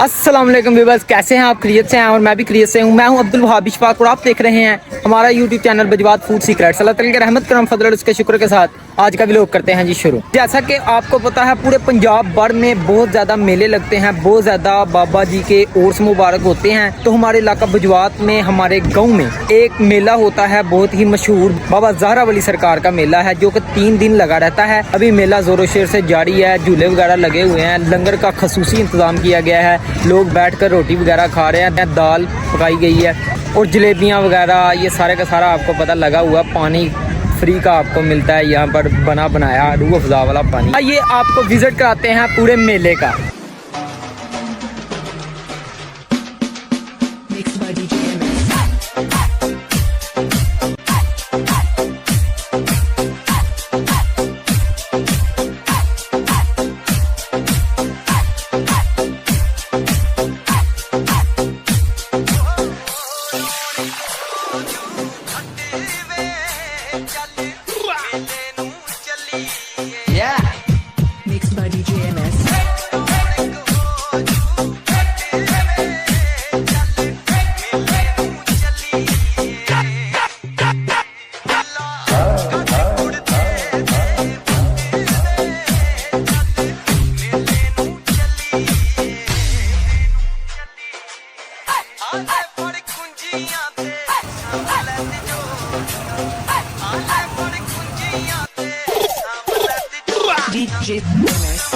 अस्सलाम वालेकुम व्यूअर्स, कैसे हैं आप? खैरियत से हैं? और मैं भी खैरियत से हूं। मैं हूं अब्दुल वहाब इशफाक और आप देख रहे हैं हमारा यूट्यूब चैनल बजवात फूड सीक्रेट्स। अल्लाह ताला की रहमत करम फजल और उसके शुक्र के साथ आज का व्लॉग करते हैं जी शुरू। जैसा कि आपको पता है पूरे पंजाब भर में बहुत ज़्यादा मेले लगते हैं, बहुत ज़्यादा बाबा जी के उर्स मुबारक होते हैं। तो हमारे इलाका बजवात में हमारे गाँव में एक मेला होता है बहुत ही मशहूर, बाबा ज़हरा वली सरकार का मेला है जो कि 3 दिन लगा रहता है। अभी मेला जोरों शोर से जारी है, झूले वगैरह लगे हुए हैं, लंगर का खसूसी इंतजाम किया गया है, लोग बैठकर रोटी वगैरह खा रहे हैं, दाल पकाई गई है और जलेबियां वगैरह ये सारे का सारा आपको पता लगा हुआ। पानी फ्री का आपको मिलता है यहाँ पर, बना बनाया रूह अफ़ज़ा वाला पानी। ये आपको विजिट कराते हैं पूरे मेले का। Mixed by DJ MS. DJ MS.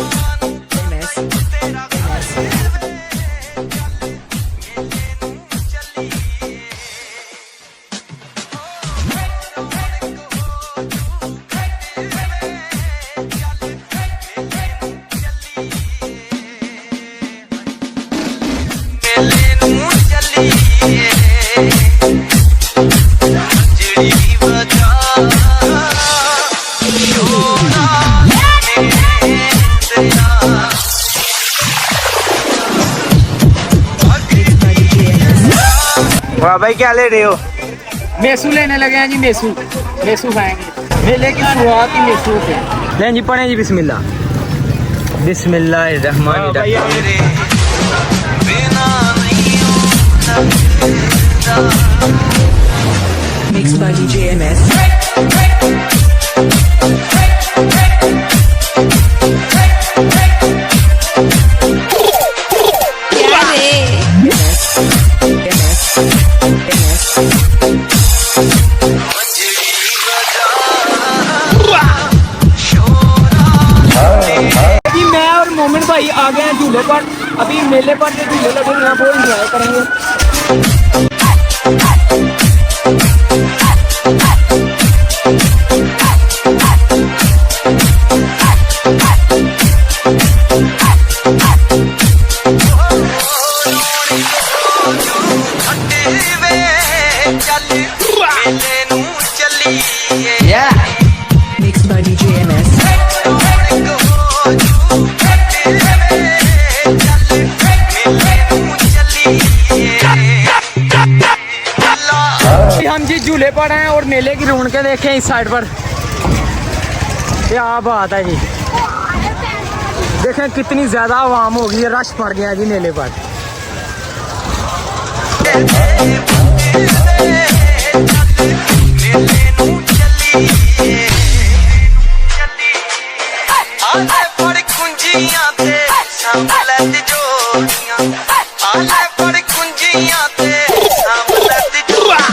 वाह भाई, क्या ले रहे हो? मेसू लेने लगे हैं जी। मेसू खाएंगे। मेले की शुरुआत ही मेसू से। लें जी, पढ़ें जी बिस्मिल्लाह। बिस्मिल्लाहिर्रहमानिर्रहीम। Mixed by DJ MS. मैं और मोमिन भाई आ गए हैं झूले पर। अभी मेले पर जो झूले लगे हैं वो एंजॉय करेंगे। Mixed by DJ MS. हम जी झूले पर हैं और मेले की रौनकें देखें इस साइड पर। क्या बात है जी, देखें कितनी ज्यादा आवाम हो गई है, रश पड़ गया जी मेले पर।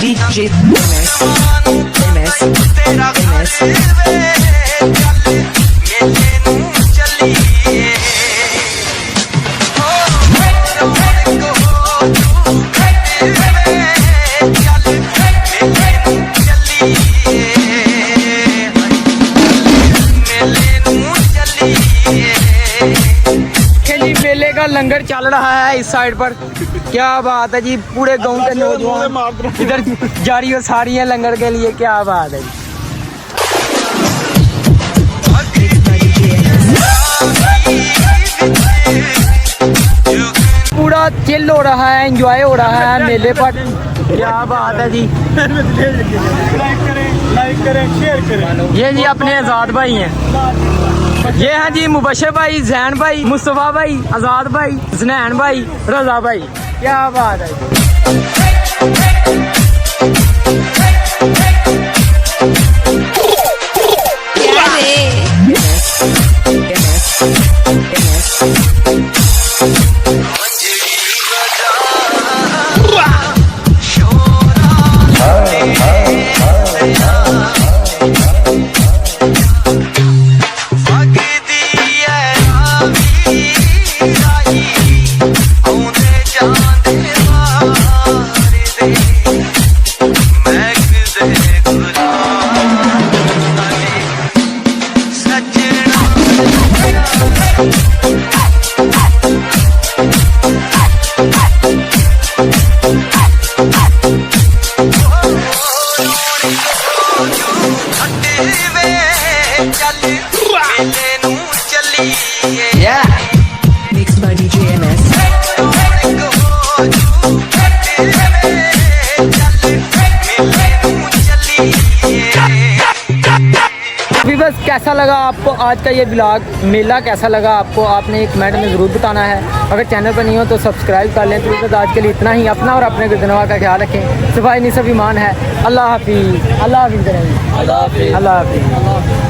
DJ MS. मेले का लंगर चल रहा है इस साइड पर। क्या बात है जी, पूरे गांव के नौजवान इधर जारी हो सारी है लंगर के लिए। क्या बात है जी। पूरा चिल हो रहा है, एंजॉय हो रहा है मेले पर। क्या बात है जी। लाइक करें, शेयर करें। ये जी अपने आजाद भाई हैं। ये हैं जी मुबशर भाई, जैन भाई, मुस्तफा भाई, आजाद भाई, जनैन भाई, रजा भाई। क्या बात है। Mixed by DJ MS. अभी बस कैसा लगा आपको आज का ये ब्लॉग, मेला कैसा लगा आपको, आपने एक कमेंट में ज़रूर बताना है। अगर चैनल पर नहीं हो तो सब्सक्राइब कर लें। तो बस आज के लिए इतना ही। अपना और अपने गुरदनवा का ख्याल रखें। सफाई नहीं सब ईमान है। अल्लाह हाफिज़। अल्लाह हाफिज़। अल्लाह हाफिज़।